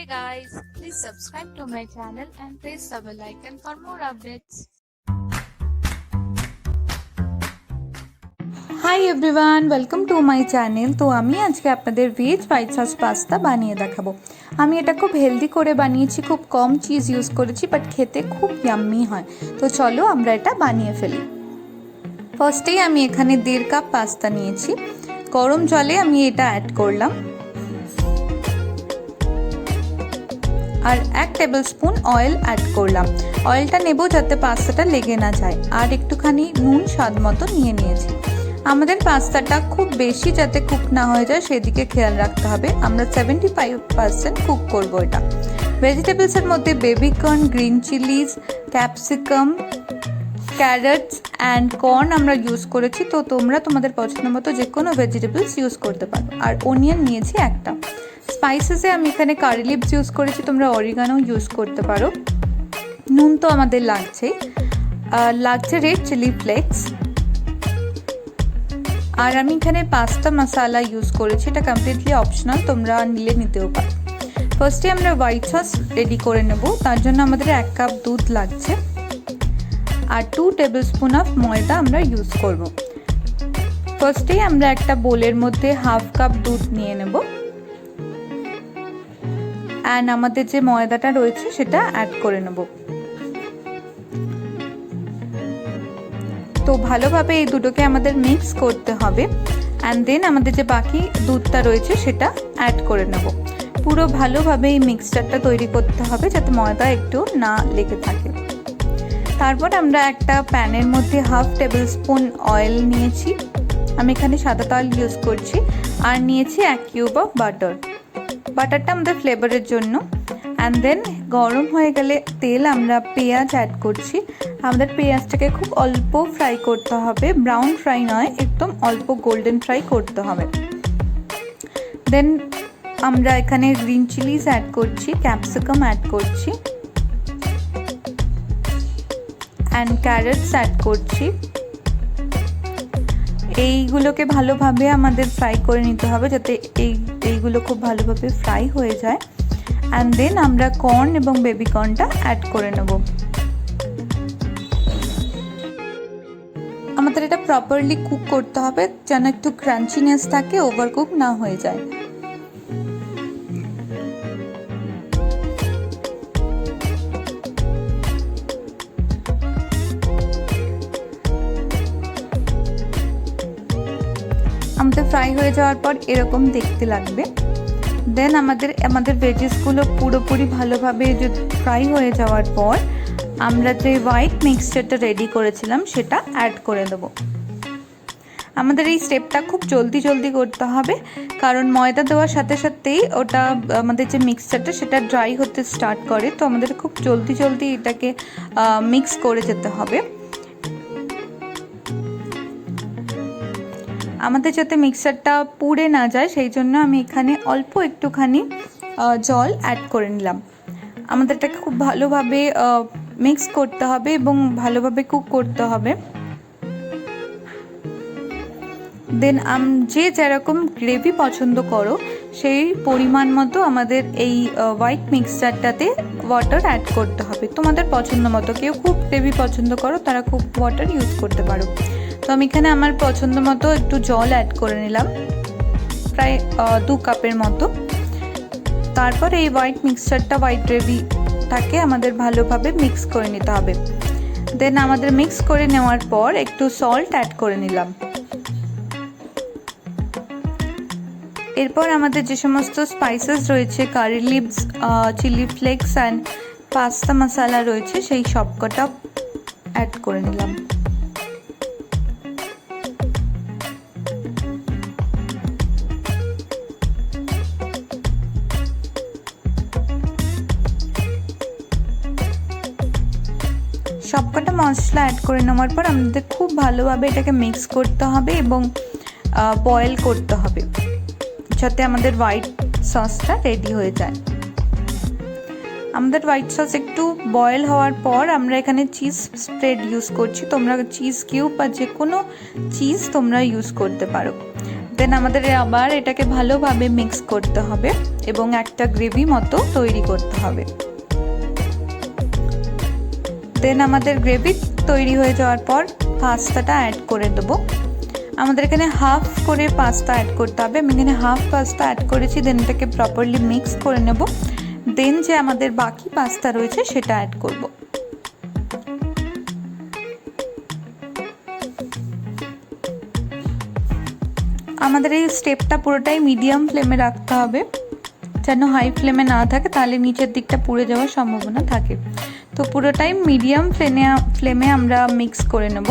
Hey guys, please subscribe to my channel and press the bell icon for more updates. Hi everyone, welcome to my channel. তো আমি আজকে আপনাদের veg white sauce pasta বানিয়ে দেখাবো। আমি এটা খুব হেলদি করে বানিয়েছি, খুব কম চিজ ইউজ করেছি, বাট খেতে খুব ইয়াম্মি হয়। তো চলো আমরা এটা বানিয়ে ফেলি। ফার্স্টেই আমি এখানে 1.5 কাপ পাস্তা নিয়েছি। গরম জলে আমি এটা অ্যাড করলাম, আর 1 টেবিলস্পুন অয়েল অ্যাড করলাম। অয়েলটা নেব যাতে পাস্তাটা লেগে না যায়। আর একটুখানি নুন স্বাদ মতো নিয়ে নিয়েছি। আমাদের পাস্তাটা খুব বেশি যাতে কুক না হয়ে যায় সেদিকে খেয়াল রাখতে হবে। আমরা 75% কুক করবো এটা। ভেজিটেবলসের মধ্যে baby corn, green Chillies, capsicum, carrots and corn আমরা ইউজ করেছি। তো তোমরা তোমাদের পছন্দ মতো যে কোনো ভেজিটেবলস ইউজ করতে পারো। আর অনিয়ন নিয়েছি একটা। স্পাইসেসে আমি এখানে কারি লিভস ইউজ করেছি, তোমরা অরিগানো ইউজ করতে পারো। নুন তো আমাদের লাগছেই। লাগছে রেড চিলি ফ্লেক্স। আর আমি এখানে পাস্তা মশালা ইউজ করেছি, এটা কমপ্লিটলি অপশনাল, তোমরা নিলে নিতেও পারো। ফার্স্টে আমরা হোয়াইট সস রেডি করে নেব। তার জন্য আমাদের 1 কাপ দুধ লাগছে, আর 2 টেবিলস্পুন অফ ময়দা আমরা ইউজ করব। ফার্স্টেই আমরা একটা বোলের মধ্যে 1/2 কাপ দুধ নিয়ে নেব, অ্যান্ড আমাদের যে ময়দাটা রয়েছে সেটা অ্যাড করে নেব। তো ভালোভাবে এই দুটোকে আমাদের মিক্স করতে হবে, অ্যান্ড দেন আমাদের যে বাকি দুধটা রয়েছে সেটা অ্যাড করে নেব। পুরো ভালোভাবে এই মিক্সচারটা তৈরি করতে হবে যাতে ময়দা একটু না লেগে থাকে। তারপর আমরা একটা প্যানের মধ্যে 1/2 টেবিলস্পুন অয়েল নিয়েছি। আমি এখানে সাদা তেল ইউজ করছি। আর নিয়েছি 1 কিউব অফ বাটার। বাটারটা আমাদের ফ্লেভারের জন্য। অ্যান্ড দেন গরম হয়ে গেলে তেল আমরা পেঁয়াজ অ্যাড করছি। আমাদের পেঁয়াজটাকে খুব অল্প ফ্রাই করতে হবে, ব্রাউন ফ্রাই নয়, একদম অল্প গোল্ডেন ফ্রাই করতে হবে। দেন আমরা এখানে গ্রিন চিলিজ অ্যাড করছি, ক্যাপসিকাম অ্যাড করছি, অ্যান্ড ক্যারটস অ্যাড করছি। এইগুলোকে ভালোভাবে আমাদের ফ্রাই করে নিতে হবে যাতে এইগুলো খুব ভালোভাবে ফ্রাই হয়ে যায়। অ্যান্ড দেন আমরা কর্ন এবং বেবি কর্নটা অ্যাড করে নেব। আমাদের এটা প্রপারলি কুক করতে হবে যেন একটু ক্রাঞ্চিনেস থাকে, ওভারকুক না হয়ে যায়। আমাদের ফ্রাই হয়ে যাওয়ার পর এরকম দেখতে লাগবে। দেন আমাদের ভেজিসগুলো পুরোপুরি ভালোভাবে ফ্রাই হয়ে যাওয়ার পর আমরা যে হোয়াইট মিক্সচারটা রেডি করেছিলাম সেটা অ্যাড করে দেবো। আমাদের এই স্টেপটা খুব জলদি করতে হবে, কারণ ময়দা দেওয়ার সাথে সাথেই ওটা আমাদের যে মিক্সচারটা সেটা ড্রাই হতে স্টার্ট করে। তো আমাদের খুব জলদি এটাকে মিক্স করে যেতে হবে। আমাদের যাতে মিক্সারটা পুড়ে না যায় সেই জন্য আমি এখানে অল্প একটুখানি জল অ্যাড করে নিলাম। আমাদের এটাকে খুব ভালোভাবে মিক্স করতে হবে এবং ভালোভাবে কুক করতে হবে। দেন যে যেরকম গ্রেভি পছন্দ করো সেই পরিমাণ মতো আমাদের এই হোয়াইট মিক্সচারটাতে ওয়াটার অ্যাড করতে হবে। তোমাদের পছন্দ মতো, কেউ খুব গ্রেভি পছন্দ করো তারা খুব ওয়াটার ইউজ করতে পারো। তো আমি এখানে আমার পছন্দ মতো একটু জল অ্যাড করে নিলাম, প্রায় 2 কাপের মতো। তারপর এই হোয়াইট গ্রেভিটাকে আমাদের ভালোভাবে মিক্স করে নিতে হবে। দেন আমাদের মিক্স করে নেওয়ার পর একটু সল্ট অ্যাড করে নিলাম। এরপর আমাদের যে সমস্ত স্পাইসেস রয়েছে, curry leaves, chilli flakes and pasta masala রয়েছে সেই সবকটা অ্যাড করে নিলাম। সবকটা মশলা অ্যাড করে নেওয়ার পর আমাদের খুব ভালোভাবে এটাকে মিক্স করতে হবে এবং বয়েল করতে হবে যাতে আমাদের হোয়াইট সসটা রেডি হয়ে যায়। আমাদের হোয়াইট সস একটু বয়েল হওয়ার পর আমরা এখানে চিজ স্প্রেড ইউজ করছি। তোমরা চিজ কিউব বা যে কোনো চিজ তোমরা ইউজ করতে পারো। দেন আমাদের আবার এটাকে ভালোভাবে মিক্স করতে হবে এবং একটা গ্রেভি মতো তৈরি করতে হবে। দেন আমাদের গ্রেভি তৈরি হয়ে যাওয়ার পর পাস্তাটা অ্যাড করে দেবো। আমাদের এখানে হাফ করে পাস্তা অ্যাড করতে হবে। আমি এখানে হাফ পাস্তা অ্যাড করেছি। দেন এটাকে প্রপারলি মিক্স করে নেব। দেন যে আমাদের বাকি পাস্তা রয়েছে সেটা অ্যাড করব। আমাদের এই স্টেপটা পুরোটাই মিডিয়াম ফ্লেমে রাখতে হবে, যেন হাই ফ্লেমে না থাকে, তাহলে নিচের দিকটা পুড়ে যাওয়ার সম্ভাবনা থাকে। তো পুরোটাই মিডিয়াম ফ্লেমে আমরা মিক্স করে নেব।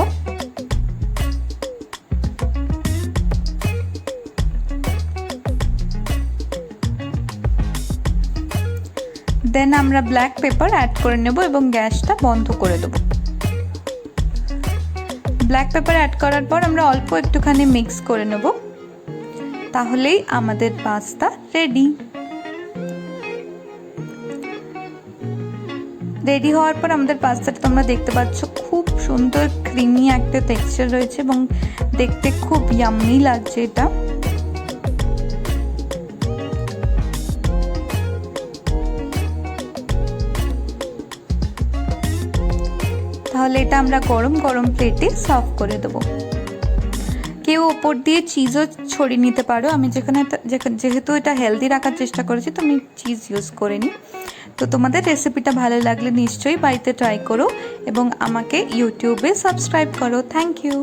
দেন আমরা ব্ল্যাক পেপার অ্যাড করে নেব এবং গ্যাসটা বন্ধ করে দেব। ব্ল্যাক পেপার অ্যাড করার পর আমরা অল্প একটুখানি মিক্স করে নেব, তাহলেই আমাদের পাস্তা রেডি। রেডি হওয়ার পর আমাদের পাস্তাটা তোমরা দেখতে পাচ্ছ খুব সুন্দর ক্রিমি একটা টেক্সচার রয়েছে এবং দেখতে খুব ইয়াম্মি লাগছে এটা। তাহলে এটা আমরা গরম গরম প্লেটে সার্ভ করে দেবো। কেউ ওপর দিয়ে চিজও ছড়িয়ে নিতে পারো। আমি যেহেতু এটা হেলদি রাখার চেষ্টা করেছি তো আমি চিজ ইউজ করিনি। তো তোমাদের রেসিপিটা ভালো লাগলে নিশ্চয়ই বাড়িতে ট্রাই করো এবং আমাকে ইউটিউবে সাবস্ক্রাইব করো। Thank you.